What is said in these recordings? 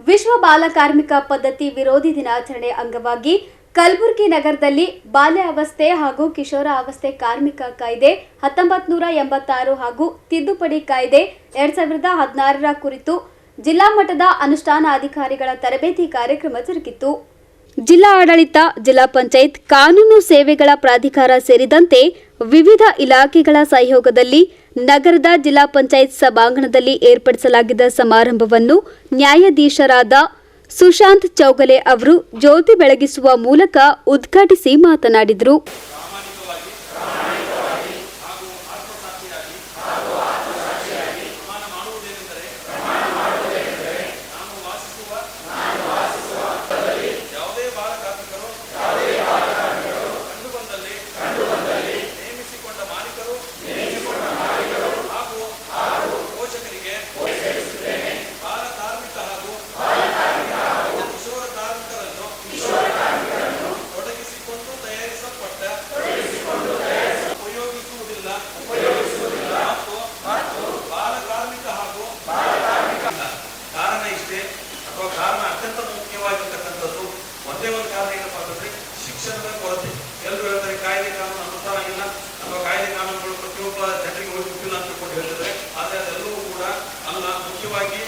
ವಿಶ್ವ ಬಾಲ ಕಾರ್ಮಿಕ ಪದ್ಧತಿ ವಿರೋಧಿ ದಿನಾಚರಣೆ ಅಂಗವಾಗಿ ಕಲಬುರಗಿ ನಗರದಲ್ಲಿ ಬಾಲ್ಯಾವಸ್ಥೆ ಹಾಗೂ ಕಿಶೋರಾವಸ್ಥೆ ಕಾರ್ಮಿಕ ಕಾಯ್ದೆ 1986 ಹಾಗೂ ತಿದ್ದುಪಡಿ ಕಾಯ್ದೆ 2016 ಕುರಿತು ಜಿಲ್ಲಾ ಮಟ್ಟದ ಅನುಷ್ಠಾನಾಧಿಕಾರಿಗಳ ತರಬೇತಿ ಕಾರ್ಯಕ್ರಮ ಜರುಗಿತು. ಜಿಲ್ಲಾ ಆಡಳಿತ, ಜಿಲ್ಲಾ ಪಂಚಾಯತ್, ಕಾನೂನು ಸೇವೆಗಳ ಪ್ರಾಧಿಕಾರ ಸೇರಿದಂತೆ ವಿವಿಧ ಇಲಾಖೆಗಳ ಸಹಯೋಗದಲ್ಲಿ ನಗರದ ಜಿಲ್ಲಾ ಪಂಚಾಯತ್ ಸಭಾಂಗಣದಲ್ಲಿ ಏರ್ಪಡಿಸಲಾಗಿದ್ದ ಸಮಾರಂಭವನ್ನು ನ್ಯಾಯಾಧೀಶರಾದ ಸುಶಾಂತ್ ಚೌಗಲೆ ಅವರು ಜ್ಯೋತಿ ಬೆಳಗಿಸುವ ಮೂಲಕ ಉದ್ಘಾಟಿಸಿ ಮಾತನಾಡಿದರು. ಶಿಕ್ಷಣದ ಕೊರತೆ. ಎಲ್ಲರೂ ಹೇಳ್ತಾರೆ ಕಾಯ್ದೆ ಕಾನೂನು ಅನುಷ್ಠಾನ ಇಲ್ಲ ಅಥವಾ ಕಾಯ್ದೆ ಕಾನೂನುಗಳು ಪ್ರತಿಯೊಬ್ಬ ಜನರಿಗೆ ಹೋಗಿಲ್ಲ ಅಂತ ಹೇಳ್ತಿದ್ರೆ, ಆದರೆ ಅದೆಲ್ಲವೂ ಕೂಡ ಅಲ್ಲ. ಮುಖ್ಯವಾಗಿ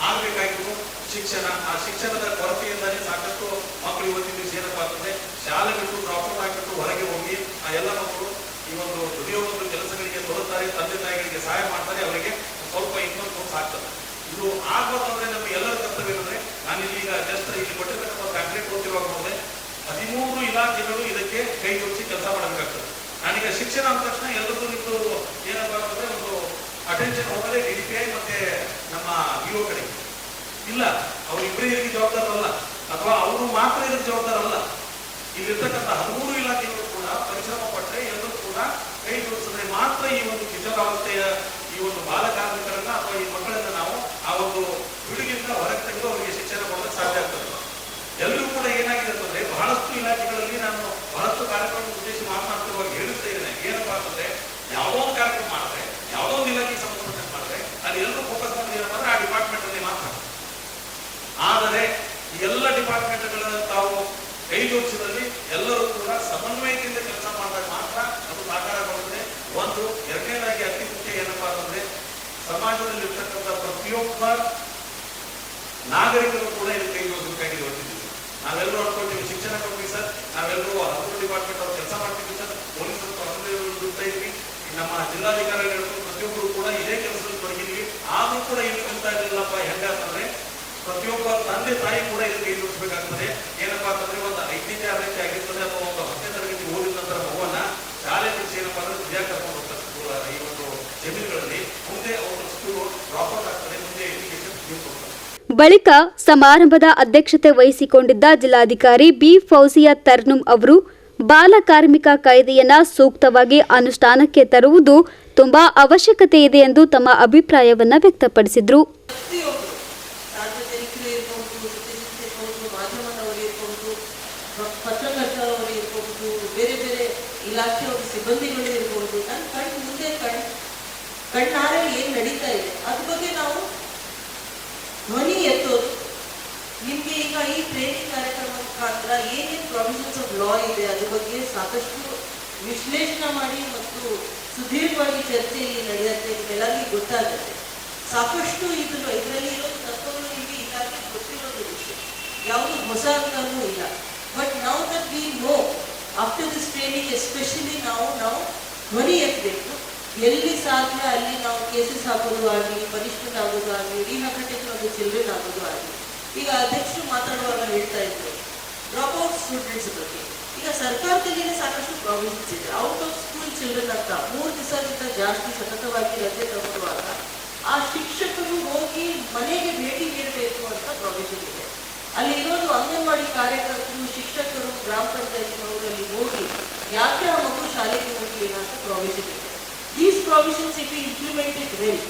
ಆಗಬೇಕಾಗಿದ್ದು ಶಿಕ್ಷಣ. ಆ ಶಿಕ್ಷಣದ ಕೊರತೆಯಿಂದಾನೇ ಸಾಕಷ್ಟು ಮಕ್ಕಳು ಇವತ್ತಿನ ದಿವಸ ಏನಪ್ಪಾ ಅಂತಂದ್ರೆ ಶಾಲೆ ಬಿಟ್ಟು ಡ್ರಾಪ್ಔಟ್ ಆಗಿಬಿಟ್ಟು ಹೊರಗೆ ಹೋಗಿ ಆ ಎಲ್ಲ ಮಕ್ಕಳು ಈ ಒಂದು ದುಡಿಯೋದು ಕೆಲಸಗಳಿಗೆ ತೊಡುತ್ತಾರೆ, ತಂದೆ ತಾಯಿಗಳಿಗೆ ಸಹಾಯ ಮಾಡ್ತಾರೆ, ಅವರಿಗೆ ಸ್ವಲ್ಪ ಇನ್ಕಮ್ ಸೋರ್ಸ್ ಆಗ್ತದೆ. ಇದು ಆಗ್ಬೇಕಂದ್ರೆ ನಮ್ಮ ಎಲ್ಲರ ಕರ್ತವ್ಯ ಅಂದ್ರೆ, ನಾನು ಈಗ ಜಸ್ಟ್ ಇಲ್ಲಿ ಕೊಟ್ಟಿರ್ತಕ್ಕಂಥ ಕಾಂಕ್ರೀಟ್ ಓದ್ತಿರುವಾಗ ನೋಡಿದೆ 13 ಇಲಾಖೆಗಳು ಇದಕ್ಕೆ ಕೈ ಜೋಡಿಸಿ ಕೆಲಸ ಮಾಡಬೇಕಾಗ್ತದೆ. ನಾನೀಗ ಶಿಕ್ಷಣ ಅಂದ ತಕ್ಷಣ ಎಲ್ಲರಿಗೂ ನಿಮ್ದು ಏನಪ್ಪ ಅಂತಂದ್ರೆ ಒಂದು ಅಟೆನ್ಷನ್ ಹೋಗದೆ DPI ಮತ್ತೆ ನಮ್ಮ ವಿಒ ಕಡೆ ಇಲ್ಲ, ಅವ್ರು ಇಬ್ಬರಿಗೆ ಜವಾಬ್ದಾರಲ್ಲ ಅಥವಾ ಅವರು ಮಾತ್ರ ಇದಕ್ಕೆ ಜವಾಬ್ದಾರಲ್ಲ. ಇಲ್ಲಿರ್ತಕ್ಕಂಥ 13 ಇಲಾಖೆಗಳು ಕೂಡ ಪರಿಶ್ರಮ ಪಟ್ಟರೆ ಎಲ್ಲರೂ ಕೂಡ ಕೈ ಜೋಡಿಸಿದ್ರೆ ಮಾತ್ರ ಈ ಒಂದು ಕಿಶೋರಾವಸ್ಥೆಯ ಈ ಒಂದು ಬಾಲ ಕಾರ್ಮಿಕರನ್ನ ಅಥವಾ ಈ ಮಕ್ಕಳನ್ನ ನಾವು ಆ ಒಂದು ಪೀಳಿಗೆಯಿಂದ ಹೊರಗೆ ತೆಗೆದು ಅವರಿಗೆ ಶಿಕ್ಷಣ ಕೊಡೋದಕ್ಕೆ ಸಾಧ್ಯ ಆಗ್ತದೆ. ಎಲ್ಲರೂ ಕೂಡ ಏನಾಗಿದೆ ಅಂತಂದ್ರೆ ಬಹಳಷ್ಟು ಇಲಾಖೆಗಳಲ್ಲಿ ನಾನು ಬಹಳಷ್ಟು ಕಾರ್ಯಕ್ರಮ ಉದ್ದೇಶ ಮಾತನಾಡ್ತಿರುವಾಗ ಹೇಳುತ್ತಾ ಇದ್ದೇನೆ. ಏನಪ್ಪಾ ಅಂತಂದ್ರೆ ಯಾವುದೋ ಒಂದು ಕಾರ್ಯಕ್ರಮ ಮಾಡಿದ್ರೆ, ಯಾವುದೋ ಒಂದು ಇಲಾಖೆಗೆ ಸಂಬಂಧಪಟ್ಟಂತೆ ಮಾಡಿದ್ರೆ ಅಲ್ಲಿ ಎಲ್ಲರೂ ಫೋಕಸ್ ಮಾಡೋದು ಏನಪ್ಪ ಅಂದ್ರೆ ಆ ಡಿಪಾರ್ಟ್ಮೆಂಟ್ ಅಲ್ಲಿ ಮಾತ್ರ. ಆದರೆ ಎಲ್ಲ ಡಿಪಾರ್ಟ್ಮೆಂಟ್ಗಳ ತಾವು ಕೈ ಜೋಡಿಸಿದಲ್ಲಿ ಎಲ್ಲರೂ ಕೂಡ ಸಮನ್ವಯದಿಂದ ಕೆಲಸ ಮಾಡಿದಾಗ ಮಾತ್ರ ಅದು ಸಾಕಾರ ಬರುತ್ತದೆ. ಒಂದು. ಎರಡನೇದಾಗಿ ಅತಿ ಮುಖ್ಯ ಏನಪ್ಪಾ ಅಂತಂದ್ರೆ ಸಮಾಜದಲ್ಲಿ ಇರ್ತಕ್ಕಂಥ ಪ್ರತಿಯೊಬ್ಬ ನಾಗರಿಕರು ಕೂಡ ಇದು ಕೈ ಜೋಡಿಸಬೇಕಾಗಿದೆ. ಹೊತ್ತಿದ್ದೀವಿ ನಾವೆಲ್ಲರೂ ಅನ್ಕೊಳ್ತೀವಿ ಶಿಕ್ಷಣ ಕೊಡ್ತೀವಿ ಸರ್, ನಾವೆಲ್ಲರೂ 10 ಡಿಪಾರ್ಟ್ಮೆಂಟ್ ಅವ್ರು ಕೆಲಸ ಮಾಡ್ತೀವಿ ಸರ್, ಪೊಲೀಸರು ದುಡ್ತಾ ಇದ್ವಿ, ನಮ್ಮ ಜಿಲ್ಲಾಧಿಕಾರಿಗಳು ಪ್ರತಿಯೊಬ್ಬರು ಕೂಡ ಇದೇ ಕೆಲಸದಲ್ಲಿ ತೊಡಗಿದ್ವಿ. ಆದ್ರೂ ಕೂಡ ಇಲ್ಲಿ ಕಲಿತಾ ಇರಲಿಲ್ಲಪ್ಪ. ಹೆಂಗಂತಂದ್ರೆ ಪ್ರತಿಯೊಬ್ಬ ತಂದೆ ತಾಯಿ ಕೂಡ ಇದಕ್ಕೆ ಕೈ ಜೋಡಿಸಬೇಕಾಗ್ತದೆ. ಏನಪ್ಪಾ ಅಂತಂದ್ರೆ ಒಂದು 5ನೇ 6ನೇ ಆಗಿರ್ತದೆ ಅಥವಾ ಒಂದು 10ನೇ ತರಗತಿ ಓದಿದ ನಂತರ ಮಗುವನ್ನ ಶಾಲೆ ಬಿಡಿಸಿ ಏನಪ್ಪಾ ಅಂದ್ರೆ ವಿದ್ಯಾ ಕರ್ಕೊಂಡು ಹೋಗ್ತಾರೆ ಈ ಒಂದು ಜಮೀನುಗಳಲ್ಲಿ. ಮುಂದೆ ಅವರು ಸ್ಕೂಲ್ ಡ್ರಾಪ್ಔಟ್ ಆಗ್ತದೆ, ಮುಂದೆ ಎಜುಕೇಶನ್ ಹೋಗ್ತಾರೆ. ಬಳಿಕ ಸಮಾರಂಭದ ಅಧ್ಯಕ್ಷತೆ ವಹಿಸಿಕೊಂಡಿದ್ದ ಜಿಲ್ಲಾಧಿಕಾರಿ ಬಿ ಫೌಜಿಯಾ ತರ್ನುಮ್ ಅವರು ಬಾಲ ಕಾರ್ಮಿಕ ಕಾಯ್ದೆಯನ್ನ ಸೂಕ್ತವಾಗಿ ಅನುಷ್ಠಾನಕ್ಕೆ ತರುವುದು ತುಂಬಾ ಅವಶ್ಯಕತೆ ಇದೆ ಎಂದು ತಮ್ಮ ಅಭಿಪ್ರಾಯವನ್ನ ವ್ಯಕ್ತಪಡಿಸಿದರು. ಕಣ್ಣಾರೆ ಏನ್ ನಡೀತಾ ಇದೆ ಅದ್ರ ಬಗ್ಗೆ ನಾವು ಧ್ವನಿ ಎತ್ತೋದು. ನಿಮ್ಗೆ ಈಗ ಈ ಟ್ರೈನಿಂಗ್ ಕಾರ್ಯಕ್ರಮ ಮುಖಾಂತರ ಏನೇನು ಪ್ರೊವಿಷನ್ಸ್ ಆಫ್ ಲಾ ಇದೆ ಅದ್ರ ಬಗ್ಗೆ ಸಾಕಷ್ಟು ವಿಶ್ಲೇಷಣೆ ಮಾಡಿ ಮತ್ತು ಸುದೀರ್ಘವಾಗಿ ಚರ್ಚೆ ಇಲ್ಲಿ ನಡೆಯುತ್ತೆ, ನಿಮ್ಮೆಲ್ಲರಿಗೂ ಗೊತ್ತಾಗುತ್ತೆ. ಸಾಕಷ್ಟು ಇದರಲ್ಲಿ ಇರೋ ತತ್ವಗಳು ನಿಮಗೆ ಈಗಾಗಲೇ ಗೊತ್ತಿರೋದು ವಿಷಯ, ಯಾವುದು ಹೊಸ ಅಂತನೂ ಇಲ್ಲ. ಬಟ್ ನಾವು that we know after this training especially ನಾವು ಧ್ವನಿ ಎತ್ತಬೇಕು. ಎಲ್ಲಿ ಸಾಧ್ಯ ಅಲ್ಲಿ ನಾವು ಕೇಸಸ್ ಹಾಕೋದು ಆಗಲಿ, ಪನಿಷ್ಮೆಂಟ್ ಆಗೋದು ಆಗಲಿ, ರಿಹ್ಯಾಬಿಲಿಟೇಷನ್ ಆಫ್ ದ ಚಿಲ್ಡ್ರನ್ ಆಗೋದು ಆಗಲಿ. ಈಗ ಅಧ್ಯಕ್ಷರು ಮಾತಾಡುವಾಗ ಹೇಳ್ತಾ ಇದ್ರು ಡ್ರಾಪ್ಔಟ್ ಸ್ಟೂಡೆಂಟ್ಸ್ ಬಗ್ಗೆ. ಈಗ ಸರ್ಕಾರದಲ್ಲಿನೇ ಸಾಕಷ್ಟು ಪ್ರಾವಿಷನ್ಸ್ ಇದೆ. ಔಟ್ ಆಫ್ ಸ್ಕೂಲ್ ಚಿಲ್ಡ್ರನ್ ಅಂತ 3 ದಿವಸಕ್ಕಿಂತ ಜಾಸ್ತಿ ಸತತವಾಗಿ ರಜೆ ತಗೊಳ್ಳುವಾಗ ಆ ಶಿಕ್ಷಕರು ಹೋಗಿ ಮನೆಗೆ ಭೇಟಿ ನೀಡಬೇಕು ಅಂತ ಪ್ರಾವಿಷನ್ ಇದೆ. ಅಲ್ಲಿ ಇರೋದು ಅಂಗನವಾಡಿ ಕಾರ್ಯಕರ್ತರು, ಶಿಕ್ಷಕರು, ಗ್ರಾಮ ಪಂಚಾಯತ್ನವರಲ್ಲಿ ಹೋಗಿ ಯಾಕೆ ಆ ಮಗು ಶಾಲೆಗೆ ಹೋಗಲಿಲ್ಲ ಅಂತ ಪ್ರಾವಿಷನ್ ಇದೆ. These provisions, if we implemented well,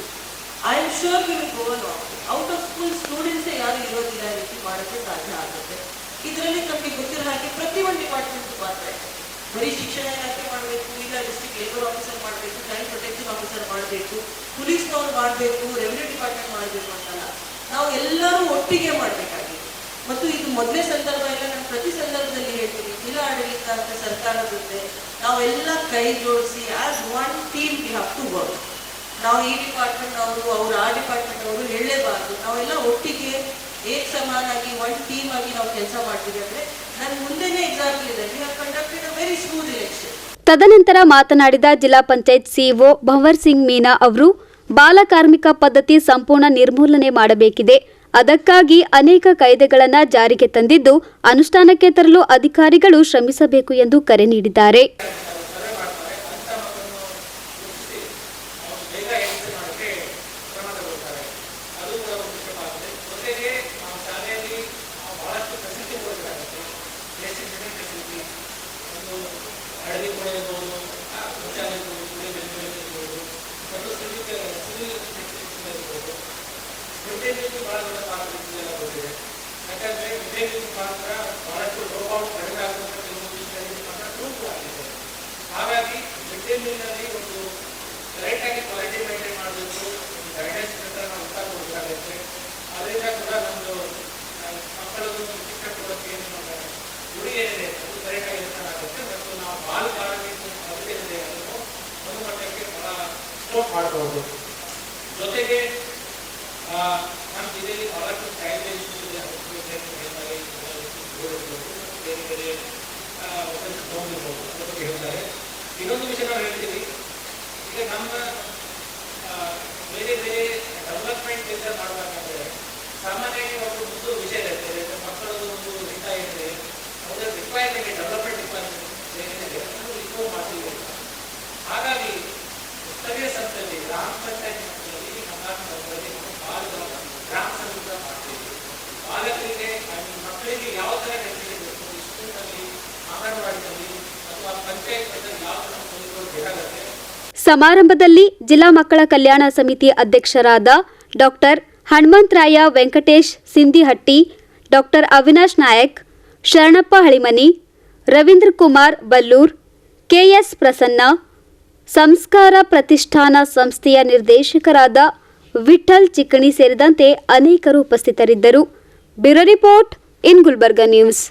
I am sure we will go along. Out of school students ಯಾರು ಇರೋದಿಲ್ಲ ರೀತಿ ಮಾಡೋಕ್ಕೆ ಸಾಧ್ಯ ಆಗುತ್ತೆ. ಇದರಲ್ಲಿ ನಮಗೆ ಗೊತ್ತಿರೋ ಹಾಗೆ ಪ್ರತಿಯೊಂದು ಡಿಪಾರ್ಟ್ಮೆಂಟ್ ಪಾತ್ರ ಇದೆ. ಬರೀ ಶಿಕ್ಷಣ ಇಲಾಖೆ ಮಾಡಬೇಕು, ಇಲ್ಲ ಡಿಸ್ಟ್ರಿಕ್ಟ್ ಲೇಬರ್ ಆಫೀಸರ್ ಮಾಡಬೇಕು, ಚೈಲ್ಡ್ ಪ್ರೊಟೆಕ್ಷನ್ ಆಫೀಸರ್ ಮಾಡಬೇಕು, ಪೊಲೀಸ್ನವ್ರು ಮಾಡಬೇಕು, ರೆವಿನ್ಯೂ ಡಿಪಾರ್ಟ್ಮೆಂಟ್ ಮಾಡಬೇಕು ಅಂತಲ್ಲ. ನಾವು ಎಲ್ಲರೂ ಒಟ್ಟಿಗೆ ಮಾಡಬೇಕು. ಮೊದಲೇ ಸಂದರ್ಭ ಇಲ್ಲ, ನಾನು ಪ್ರತಿ ಸಂದರ್ಭದಲ್ಲಿ ಹೇಳ್ತೀನಿ, ಜಿಲ್ಲಾ ಆಡಳಿತ ಅಂತ ಸರ್ಕಾರದ ಜೊತೆ ನಾವೆಲ್ಲ ಕೈ ಜೋಡಿಸಿ as one team we have to work. ನಾವು ಈ ಡಿಪಾರ್ಟ್ಮೆಂಟ್ ಅವರು ಆ ಡಿಪಾರ್ಟ್ಮೆಂಟ್ ಅವರು ಹೇಳಲೇಬಾರ್ದು. ನಾವೆಲ್ಲ ಒಟ್ಟಿಗೆ ಸಮಾನಾಗಿ ಒಂದು ಟೀಮ್ ಆಗಿ ನಾವು ಕೆಲಸ ಮಾಡ್ತೀವಿ. ಅಂದರೆ ನನ್ನ ಮುಂದೆನೇ ಎಕ್ಸಾಂಪಲ್ ಇದೆ, we have conducted a very smooth election. ತದನಂತರ ಮಾತನಾಡಿದ ಜಿಲ್ಲಾ ಪಂಚಾಯತ್ ಸಿಇಒ ಭಂವರ್ ಸಿಂಗ್ ಮೀನಾ ಅವರು ಬಾಲ ಕಾರ್ಮಿಕ ಪದ್ಧತಿ ಸಂಪೂರ್ಣ ನಿರ್ಮೂಲನೆ ಮಾಡಬೇಕಿದೆ. ಅದಕ್ಕಾಗಿ ಅನೇಕ ಕಾಯ್ದೆಗಳನ್ನು ಜಾರಿಗೆ ತಂದಿದ್ದು ಅನುಷ್ಠಾನಕ್ಕೆ ತರಲು ಅಧಿಕಾರಿಗಳು ಶ್ರಮಿಸಬೇಕು ಎಂದು ಕರೆ ನೀಡಿದ್ದಾರೆ. ಹಾಗಾಗಿ ಮಿಡ್ ಡೇ ಮೀಲ್ನಲ್ಲಿ ಒಂದು ಕರೆಕ್ಟಾಗಿ ಕ್ವಾಲಿಟಿ ಮೇಂಟೈನ್ ಮಾಡಬೇಕು, ಗೈಡೆನ್ಸ್ ಪ್ರಕಾರ ನಾವು ಊಟ ಕೊಡಬೇಕಾಗುತ್ತೆ. ಅದರಿಂದ ಕೂಡ ನಮ್ಮದು ಮಕ್ಕಳದ್ದು ಶಿಕ್ಷಣ ಕೊಡೋಕ್ಕೆ ಏನು ಗುರಿ ಏನಿದೆ ಅದು ಕರೆಕ್ಟಾಗಿ ಇರ್ತಾಗುತ್ತೆ. ಮತ್ತು ನಾವು ಬಾಲ ಕಾರ್ಮಿಕ ಪದ್ಧತಿ ಏನಿದೆ ಅದನ್ನು ಒಂದು ಮಟ್ಟಕ್ಕೆ ಬಹಳ ಸ್ಟೋಪ್ ಮಾಡಬಹುದು. ಜೊತೆಗೆ ನಮ್ಮ ಜಿಲ್ಲೆಯಲ್ಲಿ ಬಹಳಷ್ಟು ಕಾಯ್ದೆ ಇದೆ, ಬೇರೆ ಬೇರೆ ತಗೊಂಡಿರ್ಬೋದು, ಅದ್ರ ಬಗ್ಗೆ ಹೇಳ್ತಾರೆ. ಇನ್ನೊಂದು ವಿಷಯ ನಾವು ಹೇಳ್ತೀವಿ, ಈಗ ನಮ್ಮ ಬೇರೆ ಬೇರೆ ಡೆವಲಪ್ಮೆಂಟ್ ಕೆಲಸ ಮಾಡಬೇಕಾದ್ರೆ ಸಾಮಾನ್ಯವಾಗಿ ಒಂದು ಮುಂದೆ ವಿಷಯ ಇರ್ತದೆ, ಮಕ್ಕಳದ್ದು ಒಂದು ಹಿತ ಇದೆ, ಅವರ ರಿಕ್ವೈರ್ಮೆಂಟ್ ಡೆವಲಪ್ಮೆಂಟ್ ರಿಕ್ವೈರ್ಮೆಂಟ್ ಏನಿದೆ ಅದು ಇಂಪ್ರೂವ್ ಮಾಡ್ತೀವಿ. ಹಾಗಾಗಿ ಸ್ಥಳೀಯ ಸಂಸ್ಥೆಯಲ್ಲಿ ಗ್ರಾಮ ಪಂಚಾಯತ್ ಮಟ್ಟದಲ್ಲಿ ಕರ್ನಾಟಕದಲ್ಲಿ ಗ್ರಾಮ ಸಂಘ ಮಾಡ್ತೀವಿ. ಬಾಲಕರಿಗೆ ಮಕ್ಕಳಿಗೆ ಯಾವ ಥರ ನೆರವೇರಬೇಕು, ಸ್ಕೂಲ್ನಲ್ಲಿ, ಅಂಗನವಾಡಿನಲ್ಲಿ ಅಥವಾ ಪಂಚಾಯತ್ ಮಟ್ಟದಲ್ಲಿ ಯಾವ ಥರ ಬೇಕಾಗುತ್ತೆ. ಸಮಾರಂಭದಲ್ಲಿ ಜಿಲ್ಲಾ ಮಕ್ಕಳ ಕಲ್ಯಾಣ ಸಮಿತಿ ಅಧ್ಯಕ್ಷರಾದ doctor Hanumantaraya Venkatesh Sindihatti, doctor Avinash Nayak, Sharanappa Halimani, Ravindra Kumar Ballur, KS Prasanna, Samskara Pratishthana ಸಂಸ್ಥೆಯ ನಿರ್ದೇಶಕರಾದ ವಿಠಲ್ ಚಿಕ್ಕಣಿ ಸೇರಿದಂತೆ ಅನೇಕರು ಉಪಸ್ಥಿತರಿದ್ದರು. Bureau report in Gulbarga news.